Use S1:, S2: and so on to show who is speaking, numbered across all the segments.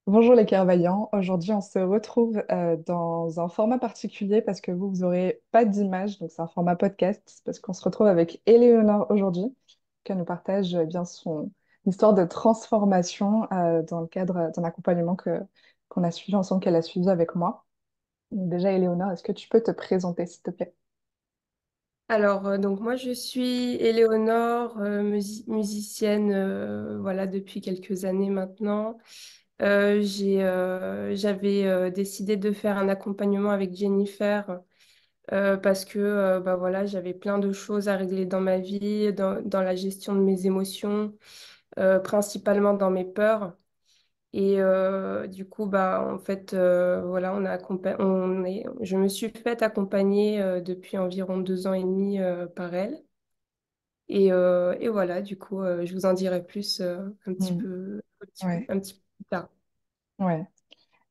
S1: Bonjour les Kervaillants, aujourd'hui on se retrouve dans un format particulier parce que vous aurez pas d'image, donc c'est un format podcast parce qu'on se retrouve avec Éléonore aujourd'hui, qui nous partage bien son histoire de transformation dans le cadre d'un accompagnement qu'on a suivi ensemble, qu'elle a suivi avec moi. Donc déjà Éléonore, est-ce que tu peux te présenter s'il te plaît?
S2: Donc moi je suis Éléonore, musicienne voilà depuis quelques années maintenant. J'avais décidé de faire un accompagnement avec Jennifer parce que bah voilà, j'avais plein de choses à régler dans ma vie, dans la gestion de mes émotions, principalement dans mes peurs. Et du coup, bah, en fait, voilà, je me suis faite accompagner depuis environ 2 ans et demi par elle. Et voilà, du coup, je vous en dirai plus
S1: Hmm. Ouais,
S2: un petit peu plus tard.
S1: ouais.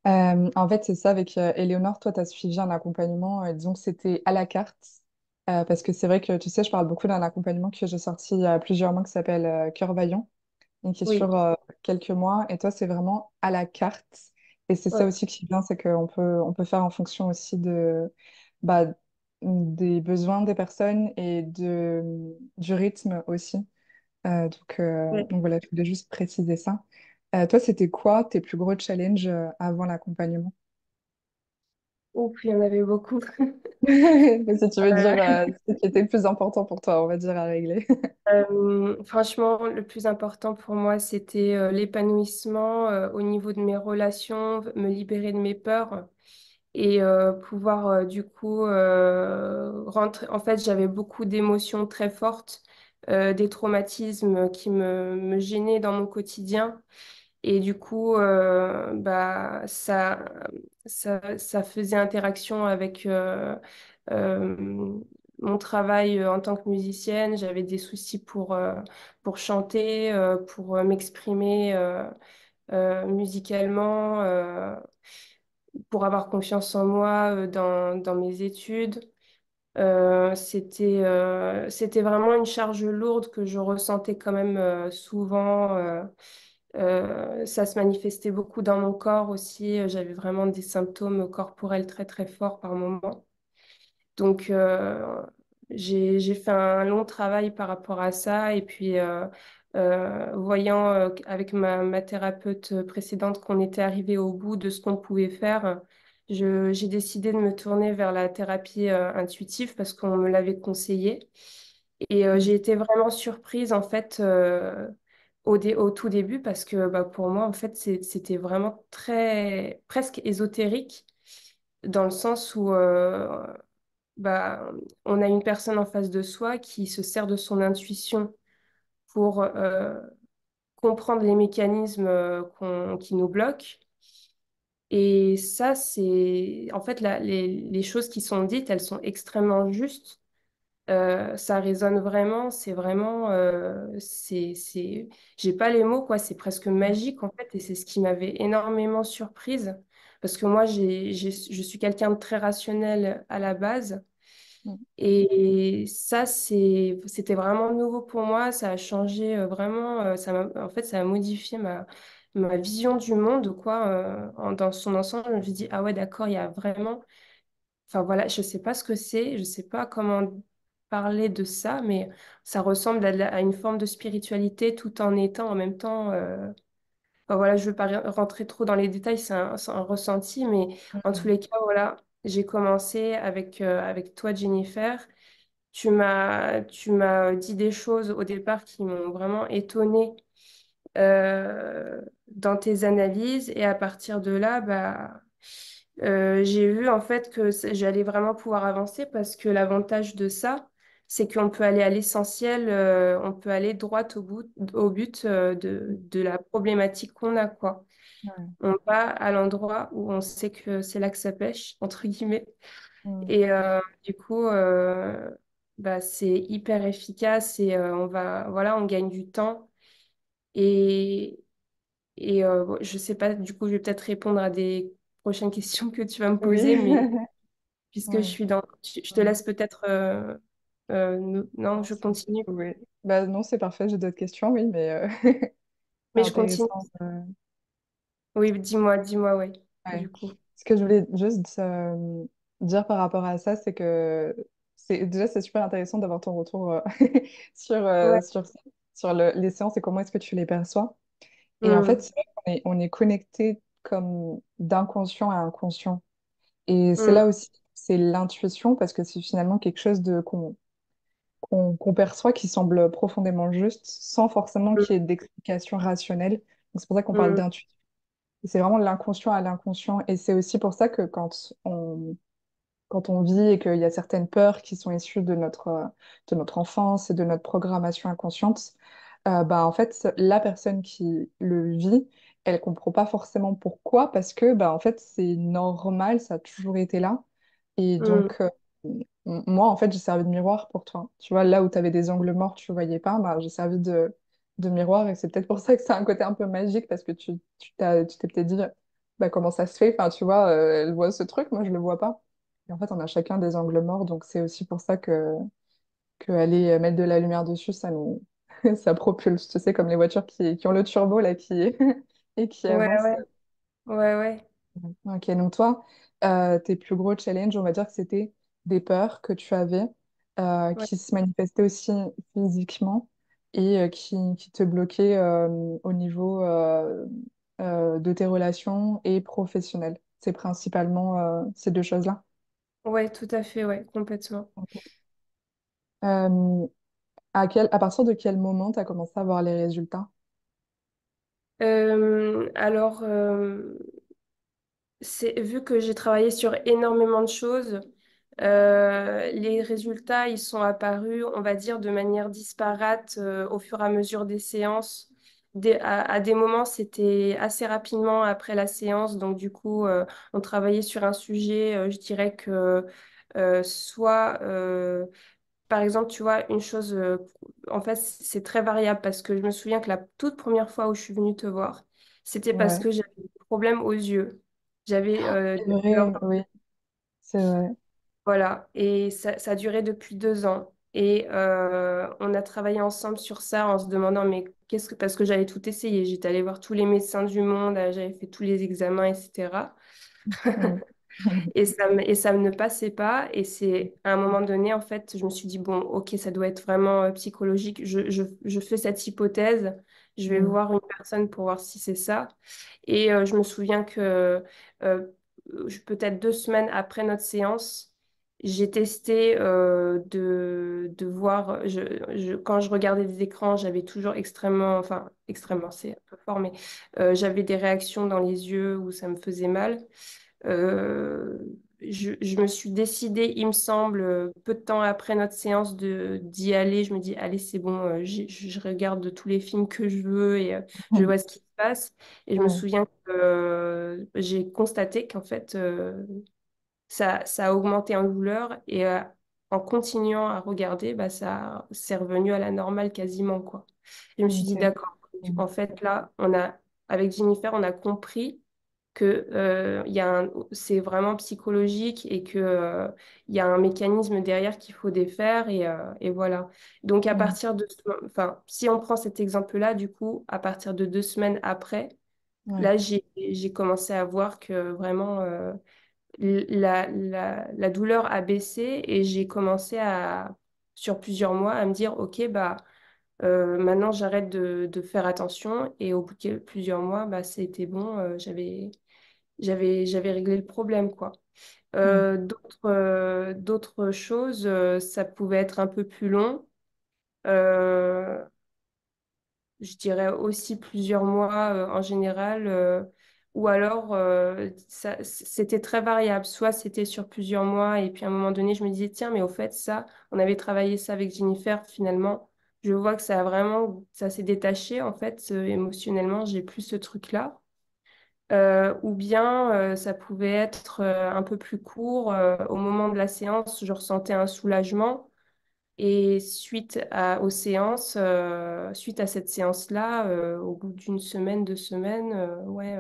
S1: En fait, c'est ça, avec Éléonore, toi, tu as suivi un accompagnement, disons que c'était à la carte, parce que c'est vrai que, tu sais, je parle beaucoup d'un accompagnement que j'ai sorti il y a plusieurs mois qui s'appelle Cœur Vaillant, et qui est
S2: Oui,
S1: sur quelques mois, et toi, c'est vraiment à la carte. Et c'est ça
S2: oui,
S1: aussi qui est bien, c'est qu'on peut faire en fonction aussi bah, des besoins des personnes et du rythme aussi.
S2: oui.
S1: Donc voilà, je voulais juste préciser ça. Toi, c'était quoi tes plus gros challenges avant l'accompagnement?
S2: Ouf, il y en avait beaucoup.
S1: Mais si tu veux dire
S2: Euh,
S1: ce qui était le plus important pour toi, on va dire à régler.
S2: Franchement, le plus important pour moi, c'était l'épanouissement au niveau de mes relations, me libérer de mes peurs et pouvoir du coup rentrer. En fait, j'avais beaucoup d'émotions très fortes, des traumatismes qui me gênaient dans mon quotidien. Et du coup, bah, ça faisait interaction avec euh, mon travail en tant que musicienne. J'avais des soucis pour chanter, pour m'exprimer musicalement, pour avoir confiance en moi dans mes études. C'était vraiment une charge lourde que je ressentais quand même souvent. Ça se manifestait beaucoup dans mon corps aussi. J'avais vraiment des symptômes corporels très très forts par moment. Donc j'ai fait un long travail par rapport à ça. Et puis voyant avec ma thérapeute précédente qu'on était arrivé au bout de ce qu'on pouvait faire, j'ai décidé de me tourner vers la thérapie intuitive parce qu'on me l'avait conseillé. Et
S1: Mm,
S2: j'ai été vraiment surprise en fait au tout début parce que bah, pour moi en fait c'était vraiment très presque ésotérique dans le sens où bah, on a une personne en face de soi qui se sert de son intuition pour comprendre les mécanismes qui nous bloquent. Et ça, c'est en fait les choses qui sont dites, elles sont extrêmement justes. Ça résonne vraiment, c'est vraiment, j'ai pas les mots, quoi, c'est presque magique en fait, et c'est ce qui m'avait énormément surprise, parce que moi, je suis quelqu'un de très rationnel à la base,
S1: mm,
S2: et ça, c'était vraiment nouveau pour moi, ça a changé vraiment, en fait, ça a modifié ma vision du monde, quoi, dans son ensemble. Je me suis dit, ah ouais, d'accord, il y a vraiment. Enfin voilà, je sais pas ce que c'est, je sais pas comment parler de ça, mais ça ressemble à une forme de spiritualité tout en étant en même temps. Enfin, voilà, je veux pas rentrer trop dans les détails, c'est un ressenti, mais en tous
S1: mm,
S2: les cas, voilà, j'ai commencé avec toi, Jennifer. Tu m'as dit des choses au départ qui m'ont vraiment étonnée dans tes analyses, et à partir de là, bah j'ai vu en fait que j'allais vraiment pouvoir avancer parce que l'avantage de ça, c'est qu'on peut aller à l'essentiel, on peut aller droit au but de la problématique qu'on a, quoi.
S1: ouais,
S2: On va à l'endroit où on sait que c'est là que ça pêche, entre guillemets.
S1: mm.
S2: Et du coup, bah, c'est hyper efficace et voilà, on gagne du temps. Et, bon, je sais pas, du coup, je vais peut-être répondre à des prochaines questions que tu vas me
S1: Oui.
S2: poser, mais puisque je
S1: Ouais,
S2: suis dans. Je te
S1: mm.
S2: laisse peut-être. Non,
S1: Non,
S2: je continue.
S1: oui. Bah, non, c'est parfait, j'ai d'autres questions, oui, mais c'est
S2: Mais je continue.
S1: intéressant.
S2: Oui, dis-moi, ouais,
S1: Ouais.
S2: du coup.
S1: Ce que je voulais juste dire par rapport à ça, c'est que déjà c'est super intéressant d'avoir ton retour sur,
S2: Ouais.
S1: sur les séances et comment est-ce que tu les perçois. Et en fait,
S2: Mm,
S1: c'est vrai on est connecté comme d'inconscient à inconscient. Et c'est
S2: mm,
S1: là aussi, c'est l'intuition parce que c'est finalement quelque chose qu'on perçoit qui semble profondément juste sans forcément qu'il y ait d'explication rationnelle. Donc c'est pour ça qu'on parle
S2: mm,
S1: d'intuition. Et c'est vraiment de l'inconscient à l'inconscient. Et c'est aussi pour ça que quand on vit et qu'il y a certaines peurs qui sont issues de notre enfance et de notre programmation inconsciente, bah, en fait, la personne qui le vit, elle comprend pas forcément pourquoi, parce que bah, en fait, c'est normal, ça a toujours été là. Et
S2: mm,
S1: donc, moi, en fait, j'ai servi de miroir pour toi. Tu vois, là où tu avais des angles morts, tu ne voyais pas, bah, j'ai servi de miroir. Et c'est peut-être pour ça que c'est un côté un peu magique, parce que tu t'es peut-être dit, bah, comment ça se fait? Enfin, tu vois, elle voit ce truc, moi, je le vois pas. Et en fait, on a chacun des angles morts, donc c'est aussi pour ça que aller mettre de la lumière dessus, ça nous ça propulse, tu sais, comme les voitures qui ont le turbo là qui et qui
S2: ouais,
S1: avancent.
S2: ouais, ouais, ouais,
S1: Ok, donc toi, tes plus gros challenges, on va dire que c'était des peurs que tu avais
S2: ouais.
S1: qui se manifestaient aussi physiquement et qui te bloquaient au niveau de tes relations et professionnelles. C'est principalement ces deux choses-là.
S2: Ouais, tout à fait, ouais, complètement.
S1: Euh, à partir de quel moment tu as commencé à voir les résultats?
S2: Alors, vu que j'ai travaillé sur énormément de choses, les résultats, ils sont apparus, on va dire, de manière disparate au fur et à mesure des séances. À des moments, c'était assez rapidement après la séance, donc du coup, on travaillait sur un sujet, je dirais que soit par exemple, tu vois, une chose, en fait, c'est très variable parce que je me souviens que la toute première fois où je suis venue te voir, c'était parce
S1: Ouais,
S2: que j'avais des problèmes aux yeux. J'avais
S1: c'est
S2: des douleurs.
S1: vrai, oui, c'est vrai.
S2: Voilà, et ça a duré depuis 2 ans. Et on a travaillé ensemble sur ça en se demandant, mais qu'est-ce que... Parce que j'avais tout essayé, j'étais allée voir tous les médecins du monde, j'avais fait tous les examens, etc.
S1: Mm.
S2: Et ça ne passait pas. Et c'est à un moment donné, en fait, je me suis dit, bon, ok, ça doit être vraiment psychologique. Je fais cette hypothèse. Je vais
S1: Mm.
S2: voir une personne pour voir si c'est ça. Et je me souviens que peut-être 2 semaines après notre séance, j'ai testé de voir. Quand je regardais des écrans, j'avais toujours extrêmement, enfin, extrêmement, c'est un peu fort, mais j'avais des réactions dans les yeux où ça me faisait mal. Euh, je me suis décidée, il me semble, peu de temps après notre séance d'y aller. Je me dis, allez, c'est bon, je regarde tous les films que je veux et je vois ce qui se passe. Et je me
S1: Ouais,
S2: souviens que j'ai constaté qu'en fait, ça a augmenté en douleur et en continuant à regarder, bah, ça c'est revenu à la normale quasiment, quoi. Je me suis dit,
S1: ok.
S2: d'accord,
S1: Mm.
S2: en fait, là, avec Jennifer, on a compris que c'est vraiment psychologique et que il y a un mécanisme derrière qu'il faut défaire et voilà. Donc à
S1: Mm.
S2: partir enfin, si on prend cet exemple-là, du coup, à partir de 2 semaines après,
S1: Ouais.
S2: là j'ai commencé à voir que vraiment la douleur a baissé et j'ai commencé sur plusieurs mois à me dire, ok, bah maintenant j'arrête de faire attention et au bout de plusieurs mois, bah c'était bon, j'avais réglé le problème, quoi.
S1: Mm.
S2: D'autres choses, ça pouvait être un peu plus long. Euh, je dirais aussi plusieurs mois en général. Ou alors, c'était très variable. Soit c'était sur plusieurs mois et puis à un moment donné, je me disais, tiens, mais au fait, ça, on avait travaillé ça avec Jennifer, finalement. Je vois que ça s'est détaché, en fait, émotionnellement, j'ai plus ce truc-là. Ou bien ça pouvait être un peu plus court. Au moment de la séance, je ressentais un soulagement. Et suite à cette séance-là, au bout d'une semaine, 2 semaines, ouais,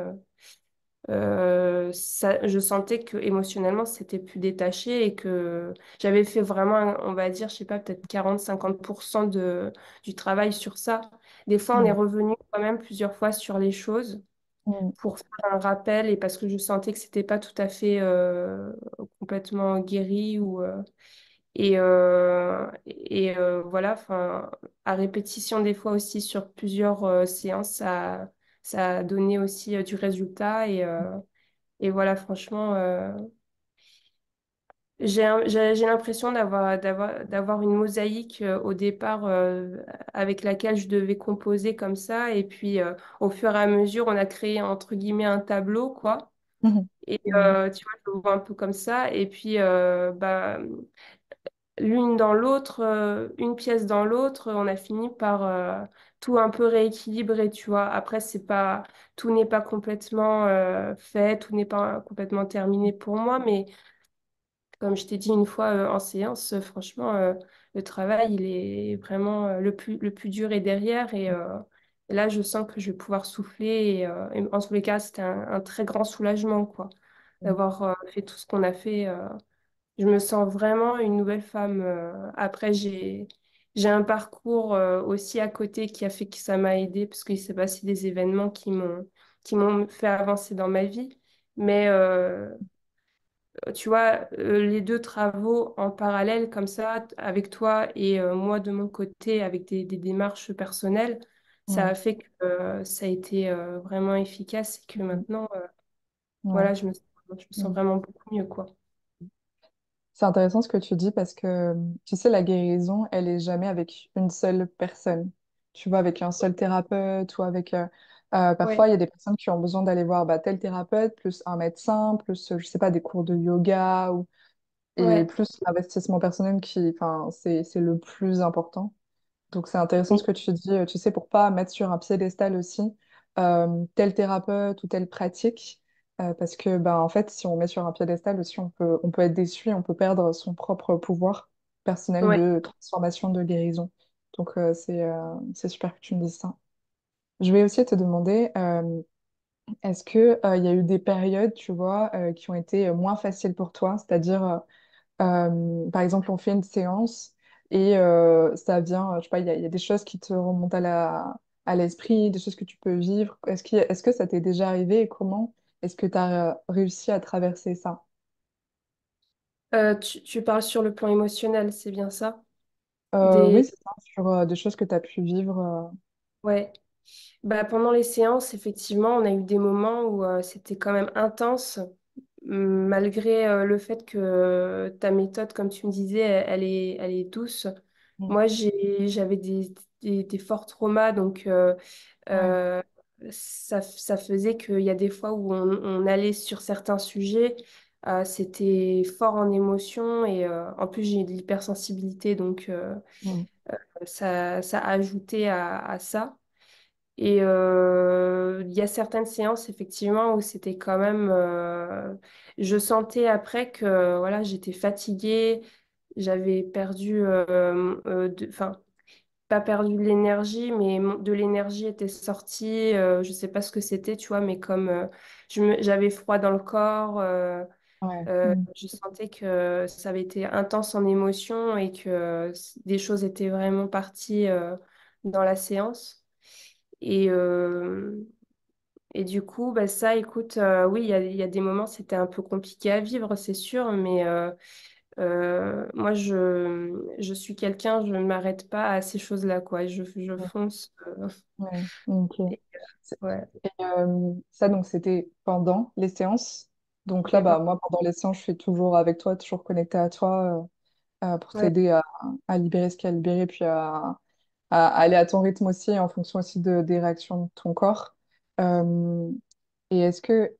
S2: je sentais que émotionnellement, c'était plus détaché et que j'avais fait vraiment, on va dire, je sais pas, peut-être 40-50% du travail sur ça. Des fois, on est
S1: Ouais.
S2: revenu quand même plusieurs fois sur les choses.
S1: Mm.
S2: pour faire un rappel et parce que je sentais que c'était pas tout à fait complètement guéri voilà, enfin, à répétition des fois aussi sur plusieurs séances, ça a donné aussi du résultat et voilà, franchement, j'ai l'impression d'avoir une mosaïque au départ avec laquelle je devais composer comme ça et puis au fur et à mesure, on a créé entre guillemets un tableau, quoi.
S1: Mhm.
S2: Et
S1: Mm.
S2: tu vois, je le vois un peu comme ça. Et puis, bah, l'une dans l'autre, une pièce dans l'autre, on a fini par tout un peu rééquilibrer, tu vois. Après, tout n'est pas complètement fait, tout n'est pas complètement terminé pour moi, mais comme je t'ai dit une fois en séance, franchement, le travail, il est vraiment le plus dur est derrière et là, je sens que je vais pouvoir souffler et en tous les cas, c'était un très grand soulagement, quoi, d'avoir fait tout ce qu'on a fait. Je me sens vraiment une nouvelle femme. Après, j'ai un parcours aussi à côté qui a fait que ça m'a aidé parce qu'il s'est passé des événements qui m'ont fait avancer dans ma vie. Mais tu vois, les deux travaux en parallèle comme ça, avec toi et moi de mon côté, avec des démarches personnelles, ça a
S1: Mm.
S2: fait que ça a été vraiment efficace et que
S1: Mm.
S2: maintenant,
S1: Ouais.
S2: voilà, je me sens
S1: Mm.
S2: vraiment beaucoup mieux, quoi.
S1: C'est intéressant ce que tu dis parce que, tu sais, la guérison, elle est jamais avec une seule personne. Tu vois, avec un seul thérapeute ou avec... parfois,
S2: Ouais,
S1: il y a des personnes qui ont besoin d'aller voir bah, tel thérapeute, plus un médecin, plus, je sais pas, des cours de yoga ou... et
S2: ouais,
S1: plus l'investissement personnel qui, enfin, c'est le plus important. Donc c'est intéressant ce
S2: oui,
S1: que tu dis, tu sais, pour pas mettre sur un piédestal aussi tel thérapeute ou telle pratique, parce que ben en fait, si on met sur un piédestal aussi, on peut être déçu, et on peut perdre son propre pouvoir personnel
S2: ouais.
S1: de transformation, de guérison. Donc c'est super que tu me dises ça. Je vais aussi te demander, est-ce que il y a eu des périodes, tu vois, qui ont été moins faciles pour toi, c'est-à-dire par exemple, on fait une séance et ça vient, je sais pas, il y a des choses qui te remontent à l'esprit, des choses que tu peux vivre. Est-ce que ça t'est déjà arrivé et comment est-ce que tu as réussi à traverser ça?
S2: Tu parles sur le plan émotionnel, c'est bien ça?
S1: Oui,
S2: Des...
S1: c'est ça, sur des choses que tu as pu vivre.
S2: Ouais. Bah, pendant les séances, effectivement, on a eu des moments où c'était quand même intense, malgré le fait que ta méthode, comme tu me disais, elle est douce.
S1: Mm.
S2: Moi, j'avais des forts traumas, donc
S1: Ouais.
S2: euh, ça faisait qu'il y a des fois où on allait sur certains sujets, c'était fort en émotion et en plus, j'ai de l'hypersensibilité, donc
S1: Mm.
S2: ça a ajouté à ça. Et il y a certaines séances, effectivement, où c'était quand même... je sentais après que voilà, j'étais fatiguée, j'avais perdu... Enfin, pas perdu de l'énergie, mais de l'énergie était sortie. Je sais pas ce que c'était, tu vois, mais comme j'avais froid dans le corps,
S1: Ouais. Mm.
S2: je sentais que ça avait été intense en émotion et que des choses étaient vraiment parties dans la séance. Et, euh, et du coup, bah, ça, écoute, oui, il y a des moments, c'était un peu compliqué à vivre, c'est sûr, mais moi, je suis quelqu'un, je ne m'arrête pas à ces choses-là, quoi. Je
S1: Mm.
S2: fonce.
S1: Ouais. Ok.
S2: Et,
S1: C'est-
S2: ouais,
S1: Et ça, donc, c'était pendant les séances. Donc là,
S2: c'était
S1: bah,
S2: pas...
S1: moi, pendant les séances, je suis toujours avec toi, toujours connectée à toi. Pour
S2: Ouais,
S1: t'aider à libérer ce qu'il y a à libérer, puis à aller à ton rythme aussi, en fonction aussi des réactions de ton corps. Euh, et est-ce que,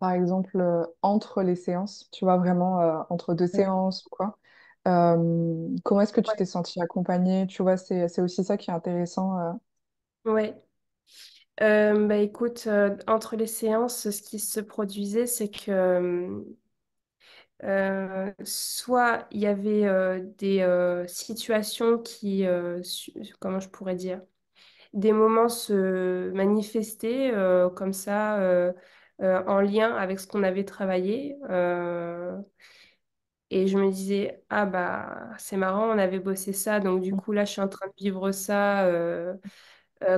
S1: par exemple, entre les séances, tu vois, vraiment entre deux
S2: ouais,
S1: séances ou quoi, comment est-ce que tu t'es sentie accompagnée? Tu vois, c'est aussi ça qui est intéressant.
S2: ouais. Bah, écoute, entre les séances, ce qui se produisait, c'est que soit il y avait des situations comment je pourrais dire, des moments se manifestaient comme ça en lien avec ce qu'on avait travaillé. Et je me disais, ah bah c'est marrant, on avait bossé ça, donc du coup là je suis en train de vivre ça.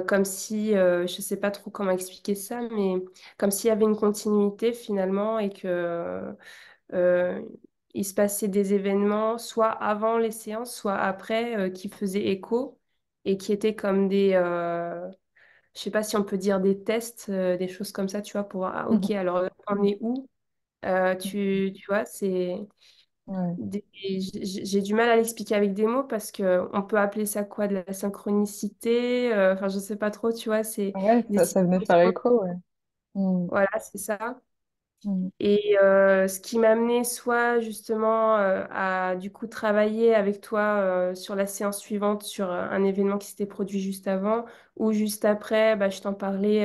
S2: comme si, je sais pas trop comment expliquer ça, mais comme s'il y avait une continuité finalement et que euh, il se passait des événements, soit avant les séances, soit après, qui faisaient écho et qui étaient comme je sais pas si on peut dire des tests, des choses comme ça, tu vois, pour, ah, ok,
S1: Mhm.
S2: alors on est où? Tu vois,
S1: Ouais,
S2: j'ai du mal à l'expliquer avec des mots parce que on peut appeler ça quoi, de la synchronicité, enfin, je sais pas trop, tu vois, c'est
S1: ouais,
S2: des
S1: ça venait faire
S2: situations,
S1: écho, ouais. Mm,
S2: voilà, c'est ça.
S1: mm,
S2: Et ce qui m'a amené soit justement à du coup travailler avec toi sur la séance suivante sur un événement qui s'était produit juste avant ou juste après, bah, je t'en parlais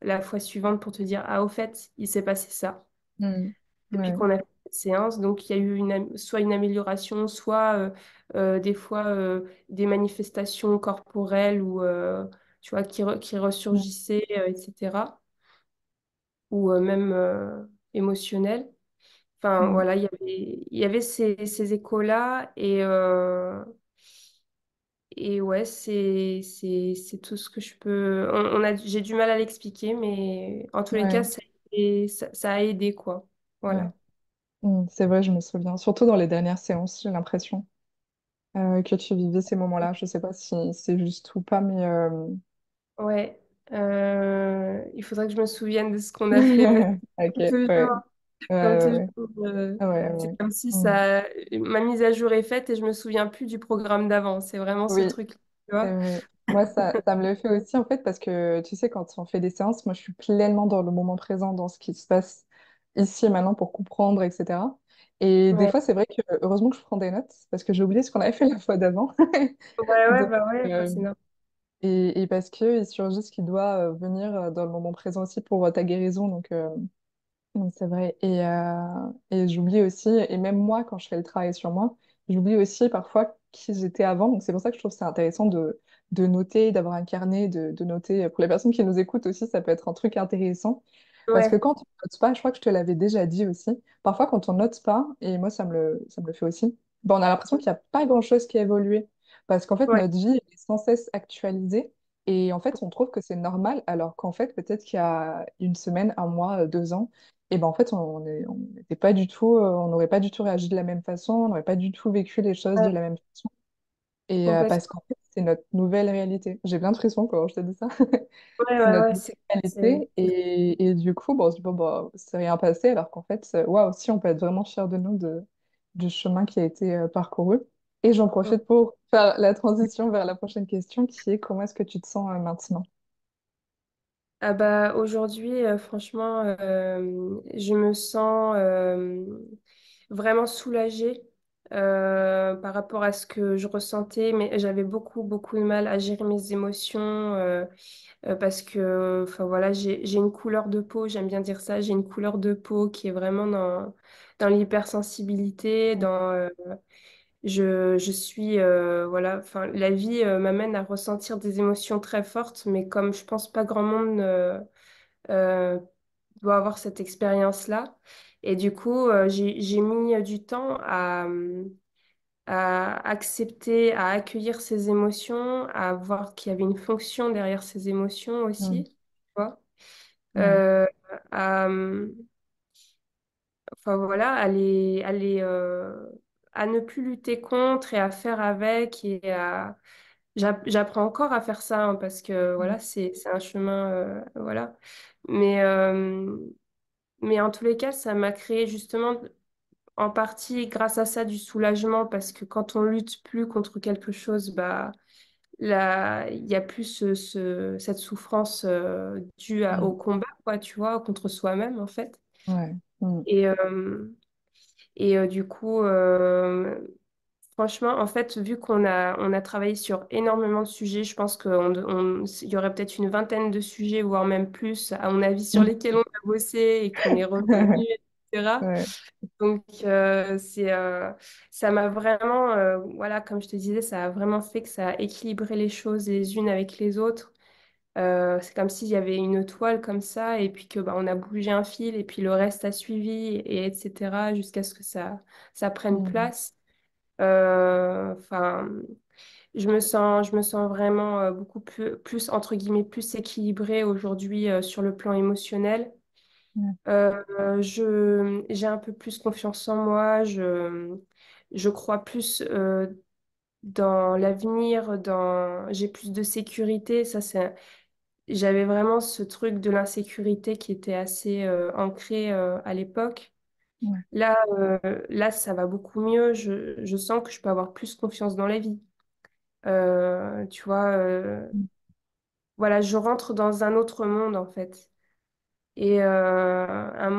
S2: la fois suivante pour te dire, ah au fait, il s'est passé ça
S1: mm.
S2: depuis
S1: Ouais,
S2: qu'on a fait cette séance. Donc il y a eu soit une amélioration, soit des fois des manifestations corporelles ou tu vois qui
S1: mm,
S2: ressurgissaient, etc. Ou même émotionnelles. Enfin,
S1: mm.
S2: voilà, il y avait ces échos-là et ouais, c'est tout ce que je peux. J'ai du mal à l'expliquer, mais en tous les cas,
S1: Ouais,
S2: ça a aidé, quoi.
S1: ouais.
S2: Voilà.
S1: Mm, c'est vrai, je me souviens. Surtout dans les dernières séances, j'ai l'impression que tu vivais ces moments-là. Je sais pas si c'est juste ou pas, mais
S2: Ouais. Il faudrait que je me souvienne de ce qu'on a fait, mais
S1: ok,
S2: toujours,
S1: ouais,
S2: comme
S1: ouais, ouais,
S2: toujours,
S1: ouais,
S2: c'est
S1: ouais.
S2: comme si
S1: Mm.
S2: ma mise à jour est faite et je me souviens plus du programme d'avant. C'est vraiment ce
S1: Oui,
S2: truc, tu
S1: c'est
S2: vois.
S1: vrai. Moi, ça me le fait aussi, en fait, parce que, tu sais, quand on fait des séances, moi, je suis pleinement dans le moment présent, dans ce qui se passe ici et maintenant pour comprendre, etc. Et des
S2: Ouais,
S1: fois, c'est vrai que, heureusement que je prends des notes, parce que j'ai oublié ce qu'on avait fait la fois d'avant. Donc,
S2: ouais, bah,
S1: euh,
S2: c'est normal.
S1: et parce que il surgit ce qui doit venir dans le moment présent aussi pour ta guérison. Donc c'est vrai. Et j'oublie aussi, et même moi, quand je fais le travail sur moi, j'oublie aussi parfois qui j'étais avant. Donc c'est pour ça que je trouve que c'est intéressant de noter, d'avoir un carnet, de noter. Pour les personnes qui nous écoutent aussi, ça peut être un truc intéressant. Parce que
S2: Ouais,
S1: quand on note pas, je crois que je te l'avais déjà dit aussi, parfois quand on note pas, et moi ça me le fait aussi, ben, on a l'impression qu'il n'y a pas grand-chose qui a évolué. Parce qu'en fait,
S2: ouais,
S1: notre vie est sans cesse actualisée. Et en fait, on trouve que c'est normal, alors qu'en fait, peut-être qu'il y a une semaine, un mois, 2 ans, et ben en fait, on n'était pas du tout, on n'aurait pas du tout réagi de la même façon, on n'aurait pas du tout vécu les choses de
S2: ouais,
S1: la même façon. Et parce
S2: complètement.
S1: qu'en fait, c'est notre nouvelle réalité. J'ai plein de frissons quand je te dis ça.
S2: Ouais,
S1: C'est
S2: ouais,
S1: notre
S2: ouais,
S1: nouvelle réalité. Et du coup, bon, on se dit, bon, bah, c'est rien passé, alors qu'en fait, waouh, si on peut être vraiment fiers de nous, du chemin qui a été parcouru. Et j'en profite pour faire la transition vers la prochaine question, qui est comment est-ce que tu te sens maintenant?
S2: Ah bah aujourd'hui, franchement, je me sens vraiment soulagée par rapport à ce que je ressentais, mais j'avais beaucoup de mal à gérer mes émotions parce que, enfin voilà, j'ai une couleur de peau, j'aime bien dire ça, j'ai une couleur de peau qui est vraiment dans l'hypersensibilité, je suis, voilà, enfin, la vie m'amène à ressentir des émotions très fortes, mais comme je pense pas grand monde euh, doit avoir cette expérience-là. Et du coup, j'ai mis du temps à accepter, à accueillir ces émotions, à voir qu'il y avait une fonction derrière ces émotions
S1: Mm,
S2: aussi, tu vois.
S1: ouais,
S2: Euh, à, enfin voilà, à ne plus lutter contre et à faire avec j'apprends encore à faire ça hein, parce que
S1: mm,
S2: voilà, c'est un chemin, voilà. Mais, mais en tous les cas, ça m'a créé justement en partie grâce à ça du soulagement parce que quand on lutte plus contre quelque chose, bah là, il y a plus cette souffrance due au
S1: mm,
S2: combat, quoi, tu vois, contre soi-même en fait.
S1: ouais, mm,
S2: Et, du coup, franchement, en fait, vu on a travaillé sur énormément de sujets, je pense il y aurait peut-être une vingtaine de sujets, voire même plus, à mon avis, sur
S1: mm.
S2: lesquels on a bossé et qu'on est revenu, etc.
S1: Ouais,
S2: Donc, ça m'a vraiment, voilà, comme je te disais, ça a vraiment fait que ça a équilibré les choses les unes avec les autres. C'est comme s'il y avait une toile comme ça, et puis que bah, on a bougé un fil, et puis le reste a suivi, et etc., jusqu'à ce que ça prenne
S1: mm,
S2: place. Enfin, je me sens vraiment beaucoup entre guillemets, plus équilibrée aujourd'hui sur le plan émotionnel.
S1: Ouais,
S2: J'ai un peu plus confiance en moi, je crois plus dans l'avenir, j'ai plus de sécurité. J'avais vraiment ce truc de l'insécurité qui était assez ancré à l'époque.
S1: ouais,
S2: Là, ça va beaucoup mieux. Je sens que je peux avoir plus confiance dans la vie. Tu vois, voilà, je rentre dans un autre monde en fait. Et un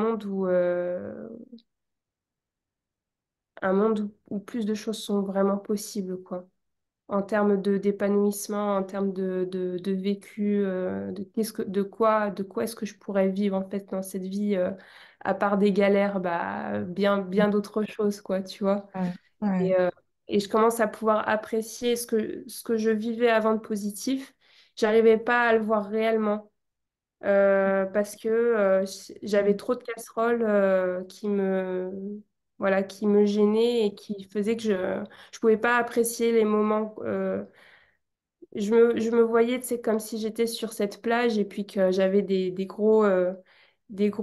S2: monde où plus de choses sont vraiment possibles, quoi. En termes d'épanouissement, en termes de vécu, de quoi est-ce que je pourrais vivre en fait dans cette vie, à part des galères, bah, bien d'autres choses, quoi, tu vois.
S1: ouais, ouais,
S2: Et, euh, et je commence à pouvoir apprécier ce que je vivais avant de positif. J'arrivais pas à le voir réellement parce que j'avais trop de casseroles voilà, qui me gênaient et qui faisaient que je pouvais pas apprécier les moments. Je me voyais, tu sais, comme si j'étais sur cette plage et puis que j'avais des gros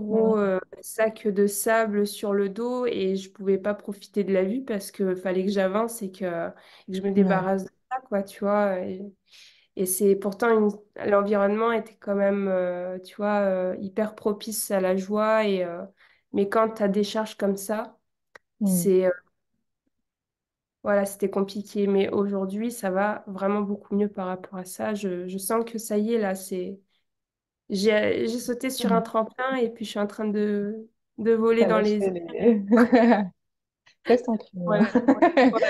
S1: ouais,
S2: sacs de sable sur le dos et je pouvais pas profiter de la vue parce que fallait que j'avance et que je me
S1: ouais,
S2: débarrasse de ça, quoi, tu vois. Et c'est pourtant l'environnement était quand même, tu vois, hyper propice à la joie mais quand tu as des charges comme ça,
S1: mm.
S2: c'est voilà, c'était compliqué. Mais aujourd'hui, ça va vraiment beaucoup mieux par rapport à ça. Je sens que ça y est, là, j'ai sauté sur un
S1: Mm.
S2: tremplin et puis je suis en train de voler
S1: T'as
S2: dans
S1: lâché
S2: les airs.
S1: les... Reste tranquille, hein.
S2: Ouais, ouais, ouais.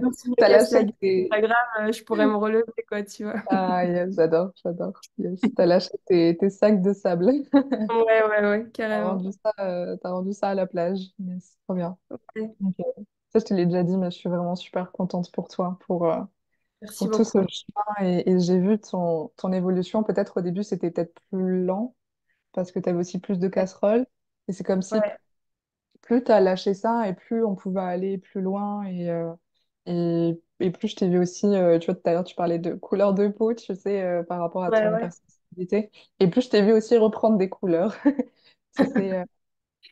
S2: Même si je me
S1: T'as
S2: casse la
S1: lâché
S2: gueule, c'est
S1: tes...
S2: pas grave, je pourrais me relever, quoi, tu vois.
S1: Ah, yes, j'adore, j'adore. Yes. T'as lâché tes sacs de sable.
S2: Ouais, ouais, ouais, carrément.
S1: T'as rendu ça à la plage. Yes, trop bien.
S2: Ouais.
S1: Ok. Ça, je te l'ai déjà dit, mais je suis vraiment super contente pour toi,
S2: Merci
S1: pour tout ce
S2: beaucoup.
S1: chemin. Et j'ai vu ton évolution. Peut-être au début, c'était peut-être plus lent parce que tu avais aussi plus de
S2: Ouais,
S1: casseroles. Et c'est comme si
S2: ouais,
S1: plus tu as lâché ça et plus on pouvait aller plus loin. Et plus je t'ai vu aussi, tu vois, tout à l'heure, tu parlais de couleur de peau, tu sais, par rapport à
S2: ouais,
S1: ton
S2: ouais,
S1: hypersensibilité. Et plus je t'ai vu aussi reprendre des couleurs. Tu sais,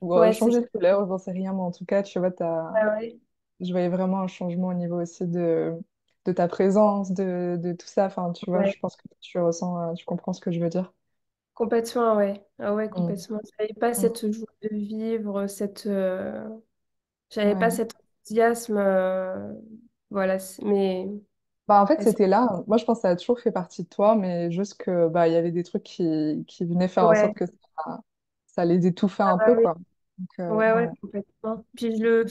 S1: ou
S2: ouais, c'est
S1: changer de couleur, j'en sais rien, mais en tout cas, tu vois,
S2: ouais, ouais,
S1: je voyais vraiment un changement au niveau aussi de ta présence, de tout ça. Enfin, tu vois, je
S2: ouais.
S1: pense que tu ressens, tu comprends ce que je veux dire.
S2: Complètement, ouais. Ah ouais,
S1: Mm.
S2: complètement. J'avais pas
S1: Mm.
S2: cette joie de vivre, j'avais pas
S1: Ouais.
S2: cet enthousiasme, voilà, mais
S1: Bah, en fait,
S2: ouais,
S1: c'était là. Moi, je pense que ça a toujours fait partie de toi, mais juste que bah, il y avait des trucs qui venaient faire en sorte
S2: ouais,
S1: que ça les étouffait
S2: ah
S1: un
S2: bah
S1: peu,
S2: oui.
S1: quoi. Donc,
S2: Ouais, ouais,
S1: ouais.
S2: complètement. Puis le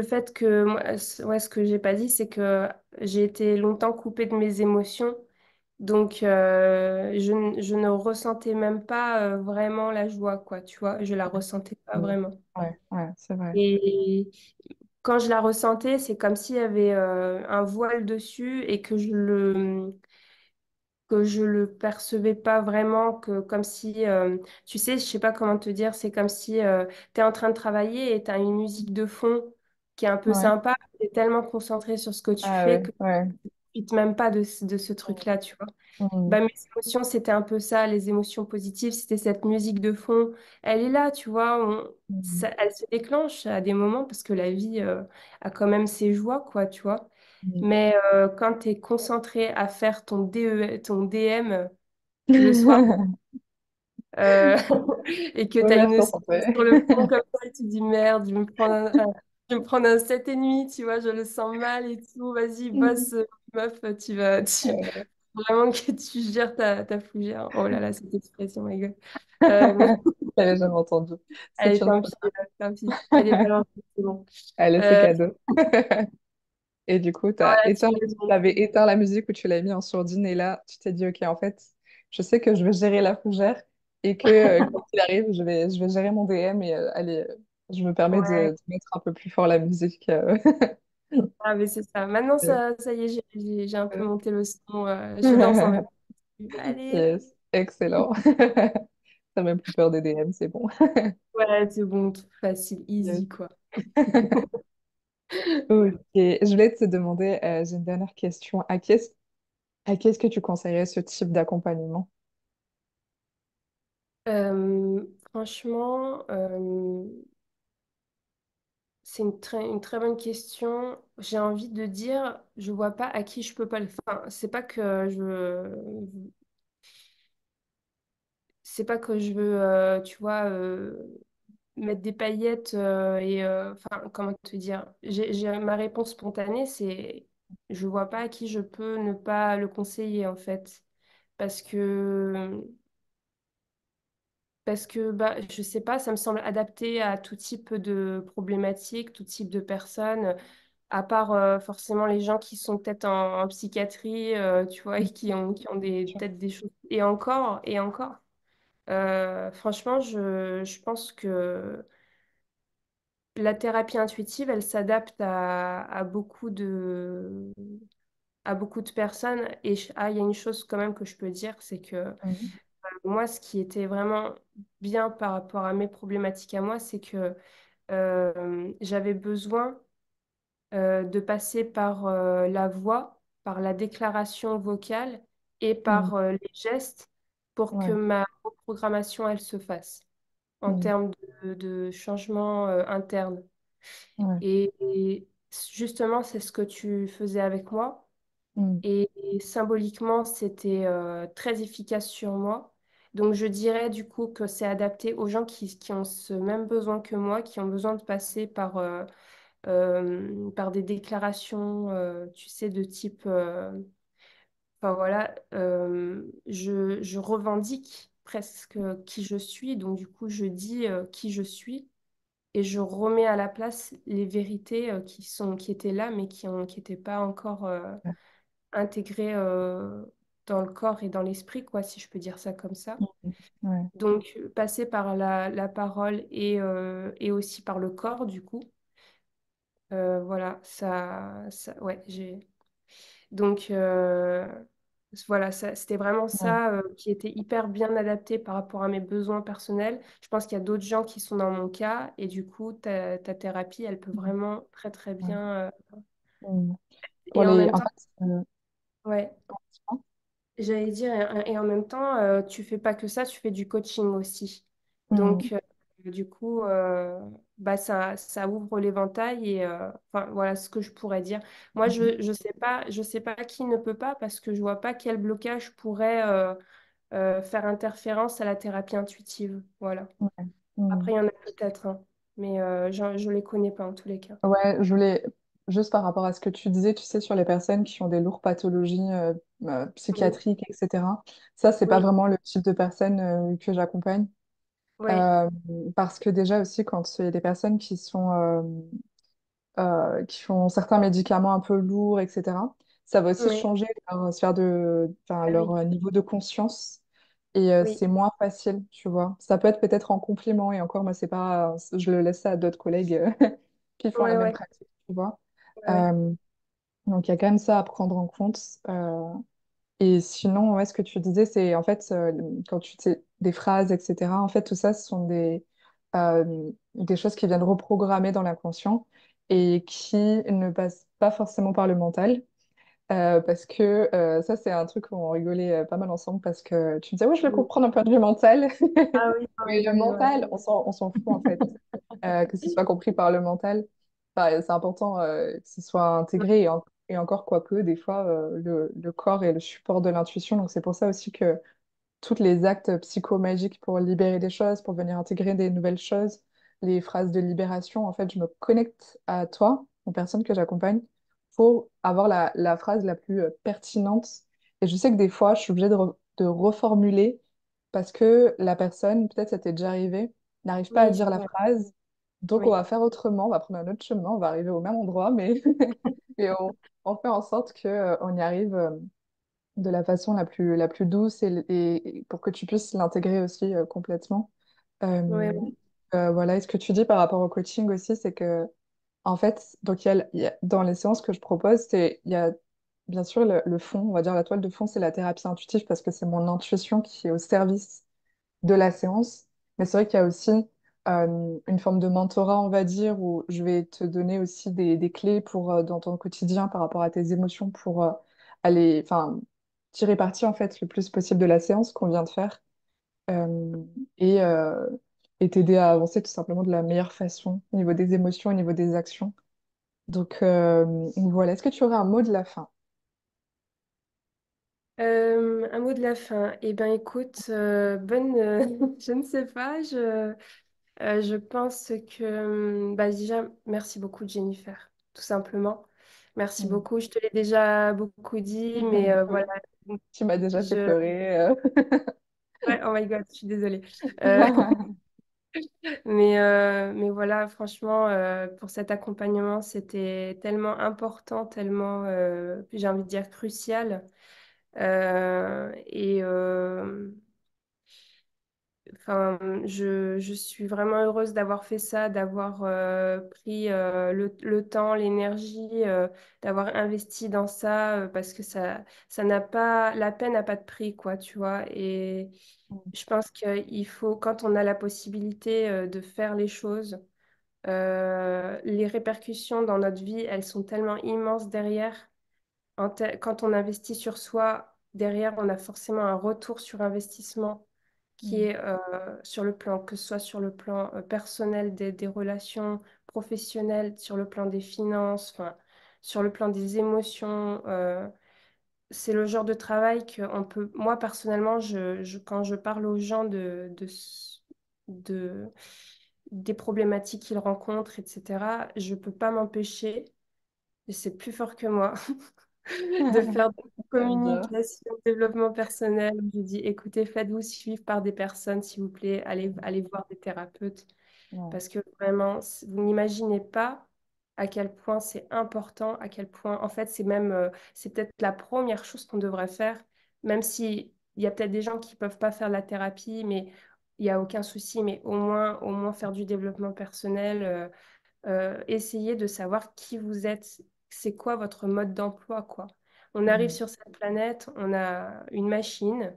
S2: fait que, moi, ouais, ce que j'ai pas dit, c'est que j'ai été longtemps coupée de mes émotions. Donc, je ne ressentais même pas vraiment la joie, quoi, tu vois. Je la ressentais pas
S1: Mm.
S2: vraiment.
S1: Ouais, ouais, c'est vrai.
S2: Et quand je la ressentais, c'est comme s'il y avait un voile dessus et que je le percevais pas vraiment, que comme si, tu sais, je sais pas comment te dire, c'est comme si tu es en train de travailler et tu as une musique de fond qui est un peu
S1: Ouais.
S2: sympa, tu es tellement concentré sur ce que tu
S1: Ah
S2: fais
S1: ouais,
S2: que
S1: ouais.
S2: tu ne profites même pas de ce truc-là, tu vois.
S1: Mm.
S2: Bah, mes émotions, c'était un peu ça, les émotions positives, c'était cette musique de fond. Elle est là, tu vois,
S1: Mm.
S2: elle se déclenche à des moments parce que la vie a quand même ses joies, quoi, tu vois.
S1: Mm.
S2: Mais quand tu es concentré à faire ton DM le soir euh, et que tu as
S1: Ouais, je
S2: une
S1: t'en
S2: musique
S1: sentais.
S2: sur le fond comme ça et tu te dis merde, je vais me prendre un 7,5, tu vois, je le sens mal et tout, vas-y, bosse, meuf, vraiment que tu gères ta fougère. Oh là là, cette expression, my God. Euh,
S1: Je l'avais jamais entendu. C'est
S2: allez,
S1: une
S2: tant
S1: fois.
S2: pis, tant pis. Elle est balancée, c'est bon.
S1: Allez, c'est
S2: Euh,
S1: cadeau. Et du coup,
S2: voilà, tu as raison.
S1: t'avais éteint la musique ou tu l'as mis en sourdine et là, tu t'es dit, OK, en fait, je sais que je vais gérer la fougère et que quand il arrive, je vais gérer mon DM et allez, je me permets
S2: Ouais,
S1: de mettre un peu plus fort la musique.
S2: ah, mais c'est ça. Maintenant,
S1: Euh,
S2: ça y est, j'ai un peu monté le son. Je danse en même temps. Allez,
S1: Yes, excellent. T'as même plus peur des DM, c'est bon.
S2: ouais, c'est bon, tout facile,
S1: Yes.
S2: easy, quoi.
S1: Ok, je voulais te demander, j'ai une dernière question. À qui est-ce que tu conseillerais ce type d'accompagnement?
S2: Franchement, c'est une très bonne question. J'ai envie de dire, je vois pas à qui je peux pas le faire. Enfin, c'est pas que je veux, tu vois, mettre des paillettes enfin, comment te dire? Ma réponse spontanée, c'est, je vois pas à qui je peux ne pas le conseiller en fait, parce que bah, je sais pas, ça me semble adapté à tout type de problématiques, tout type de personnes, à part forcément les gens qui sont peut-être en psychiatrie, tu vois, et qui ont peut-être des choses. Et encore, franchement, je pense que la thérapie intuitive, elle s'adapte à beaucoup de personnes. Et il y a une chose quand même que je peux dire, c'est que
S1: Mhm.
S2: moi, ce qui était vraiment bien par rapport à mes problématiques à moi, c'est que j'avais besoin de passer par la voix, par la déclaration vocale et
S1: Mhm.
S2: par les gestes pour que
S1: Ouais,
S2: ma reprogrammation, elle se fasse en
S1: mhm.
S2: termes de changement interne.
S1: Ouais,
S2: Et justement, c'est ce que tu faisais avec moi.
S1: mhm.
S2: Et symboliquement, c'était très efficace sur moi. Donc, je dirais du coup que c'est adapté aux gens qui ont ce même besoin que moi, qui ont besoin de passer par des déclarations, tu sais, de type, enfin voilà, je revendique presque qui je suis. Donc, du coup, je dis qui je suis et je remets à la place les vérités qui étaient là, mais qui n'étaient pas encore
S1: Ouais.
S2: intégrées dans le corps et dans l'esprit, quoi, si je peux dire ça comme ça.
S1: Mhm. Ouais.
S2: Donc, passer par la parole et aussi par le corps, du coup. Voilà, ouais, j'ai. Donc, voilà, c'était vraiment
S1: Ouais.
S2: ça qui était hyper bien adapté par rapport à mes besoins personnels. Je pense qu'il y a d'autres gens qui sont dans mon cas et du coup, ta thérapie, elle peut
S1: Mhm.
S2: vraiment très, très
S1: Ouais.
S2: bien.
S1: Mhm. Pour
S2: Et en
S1: les...
S2: même
S1: En
S2: temps,
S1: fait,
S2: ouais, j'allais dire, et en même temps, tu fais pas que ça, tu fais du coaching aussi.
S1: mhm.
S2: Donc, du coup, bah, ça ouvre l'éventail et enfin, voilà ce que je pourrais dire. Moi,
S1: Mhm.
S2: je sais pas qui ne peut pas parce que je vois pas quel blocage pourrait faire interférence à la thérapie intuitive. Voilà.
S1: Ouais. Mhm.
S2: Après, il y en a peut-être, hein, mais je les connais pas en tous les cas.
S1: Ouais, je voulais, juste par rapport à ce que tu disais, tu sais, sur les personnes qui ont des lourdes pathologies
S2: Oui,
S1: psychiatriques, etc. Ça, c'est pas
S2: oui,
S1: vraiment le type de personnes que j'accompagne.
S2: oui,
S1: Euh, Parce que déjà aussi, quand il y a des personnes qui ont certains médicaments un peu lourds, etc., ça va aussi
S2: oui,
S1: changer leur sphère enfin,
S2: ah
S1: leur
S2: oui,
S1: niveau de conscience. Et
S2: oui,
S1: c'est moins facile, tu vois. Ça peut être peut-être en complément, et encore, moi, c'est pas, je le laisse à d'autres collègues qui font la
S2: ouais,
S1: même
S2: ouais,
S1: pratique, tu vois.
S2: ouais, ouais.
S1: Euh, donc, il y a quand même ça à prendre en compte. Et sinon, ouais, ce que tu disais, c'est en fait, quand tu sais des phrases, etc., en fait, tout ça, ce sont des choses qui viennent reprogrammer dans l'inconscient et qui ne passent pas forcément par le mental. Parce que ça, c'est un truc où on rigolait pas mal ensemble parce que tu me disais, oui, je le
S2: Mm.
S1: comprends d'un point de vue mental.
S2: Ah oui,
S1: Mais
S2: oui,
S1: le
S2: oui, ouais.
S1: mental, on s'en fout en fait, que ce soit compris par le mental. Enfin, c'est important que ce soit intégré et encore quoique, des fois, le corps est le support de l'intuition. Donc c'est pour ça aussi que tous les actes psychomagiques pour libérer des choses, pour venir intégrer des nouvelles choses, les phrases de libération, en fait, je me connecte à toi, aux personnes que j'accompagne, pour avoir la phrase la plus pertinente. Et je sais que des fois, je suis obligée de reformuler parce que la personne, peut-être ça t'est déjà arrivé, n'arrive pas à
S2: Oui,
S1: dire la
S2: ouais,
S1: phrase. Donc, on
S2: oui,
S1: va faire autrement, on va prendre un autre chemin, on va arriver au même endroit, mais et on fait en sorte que, on y arrive de la façon la plus douce et pour que tu puisses l'intégrer aussi complètement.
S2: ouais,
S1: Euh,
S2: ouais.
S1: voilà, et ce que tu dis par rapport au coaching aussi, c'est que, en fait, donc dans les séances que je propose, il y a bien sûr le fond, on va dire la toile de fond, c'est la thérapie intuitive parce que c'est mon intuition qui est au service de la séance. Mais c'est vrai qu'il y a aussi une forme de mentorat, on va dire, où je vais te donner aussi des clés pour, dans ton quotidien par rapport à tes émotions pour aller, enfin, tirer parti en fait le plus possible de la séance qu'on vient de faire euh, et, euh, et t'aider à avancer tout simplement de la meilleure façon au niveau des émotions, au niveau des actions. Donc voilà, est-ce que tu aurais un mot de la fin?
S2: Un mot de la fin. Eh ben, écoute, je ne sais pas. Je pense que, bah, déjà, merci beaucoup, Jennifer, tout simplement. Merci
S1: Mm.
S2: beaucoup. Je te l'ai déjà beaucoup dit, mais
S1: Oui,
S2: voilà.
S1: tu m'as déjà fait
S2: Je...
S1: pleurer.
S2: Ouais, oh my God, je suis désolée. Mais voilà, franchement, pour cet accompagnement, c'était tellement important, tellement, j'ai envie de dire, crucial. Et enfin, je suis vraiment heureuse d'avoir fait ça, d'avoir pris le temps, l'énergie, d'avoir investi dans ça, parce que ça n'a pas, la peine n'a pas de prix, quoi, tu vois. Et je pense qu'il faut, quand on a la possibilité de faire les choses, les répercussions dans notre vie, elles sont tellement immenses derrière. Quand on investit sur soi, derrière, on a forcément un retour sur investissement qui
S1: Mm.
S2: est sur le plan, que ce soit sur le plan personnel des relations professionnelles, sur le plan des finances, enfin, sur le plan des émotions. C'est le genre de travail que on peut, moi personnellement, quand je parle aux gens de- des problématiques qu'ils rencontrent, etc., je peux pas m'empêcher, et c'est plus fort que moi, de faire de la
S1: J'aime bien.
S2: communication, développement personnel. Je dis, écoutez, faites-vous suivre par des personnes, s'il vous plaît, allez voir des thérapeutes.
S1: Ouais.
S2: Parce que vraiment, vous n'imaginez pas à quel point c'est important, à quel point, en fait, c'est même, c'est peut-être la première chose qu'on devrait faire, même si il y a peut-être des gens qui peuvent pas faire de la thérapie, mais il n'y a aucun souci, mais au moins faire du développement personnel, essayer de savoir qui vous êtes, c'est quoi votre mode d'emploi, quoi. On arrive
S1: Mm.
S2: sur cette planète, on a une machine,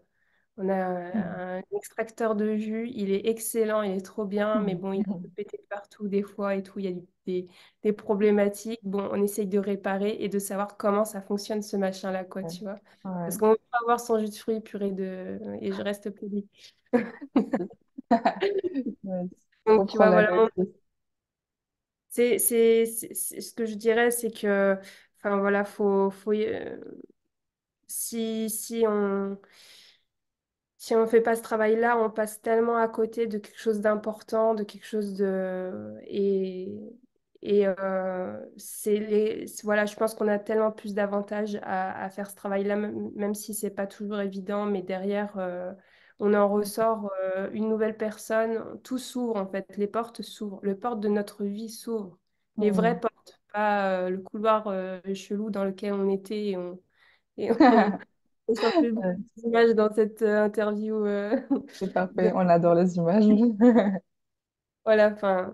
S2: on a un extracteur de jus, il est excellent, il est trop bien, mais bon, il est un peu pété de partout des fois et tout, il y a des problématiques. Bon, on essaye de réparer et de savoir comment ça fonctionne ce machin-là, quoi,
S1: Ouais.
S2: tu vois.
S1: Ouais.
S2: Parce qu'on veut pas avoir son jus de fruits purée et je reste polie.
S1: Ouais.
S2: Donc,
S1: Faut
S2: tu vois,
S1: prendre la
S2: voilà,
S1: maîtrise.
S2: ce que je dirais, c'est que, enfin, voilà, si on si on ne fait pas ce travail-là, on passe tellement à côté de quelque chose d'important, de quelque chose de... voilà, je pense qu'on a tellement plus d'avantages à faire ce travail-là, même si c'est pas toujours évident, mais derrière, on en ressort une nouvelle personne, tout s'ouvre en fait, les portes s'ouvrent, les portes de notre vie s'ouvrent, les vraies
S1: Mm.
S2: portes, pas le couloir chelou dans lequel on était et on sort plus beaucoup
S1: Ouais,
S2: d'images dans cette interview.
S1: c'est
S2: De...
S1: parfait, on adore les images.
S2: Voilà, enfin,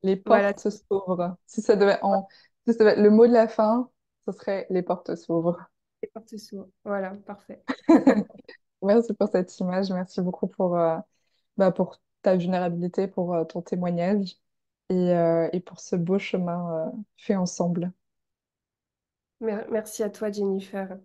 S1: Les
S2: voilà,
S1: portes s'ouvrent. Si ça devait être le mot de la fin, ce serait les portes s'ouvrent.
S2: les portes s'ouvrent. Voilà, parfait.
S1: Merci pour cette image, merci beaucoup pour ta vulnérabilité, pour ton témoignage et pour ce beau chemin fait ensemble.
S2: Merci à toi, Jennifer.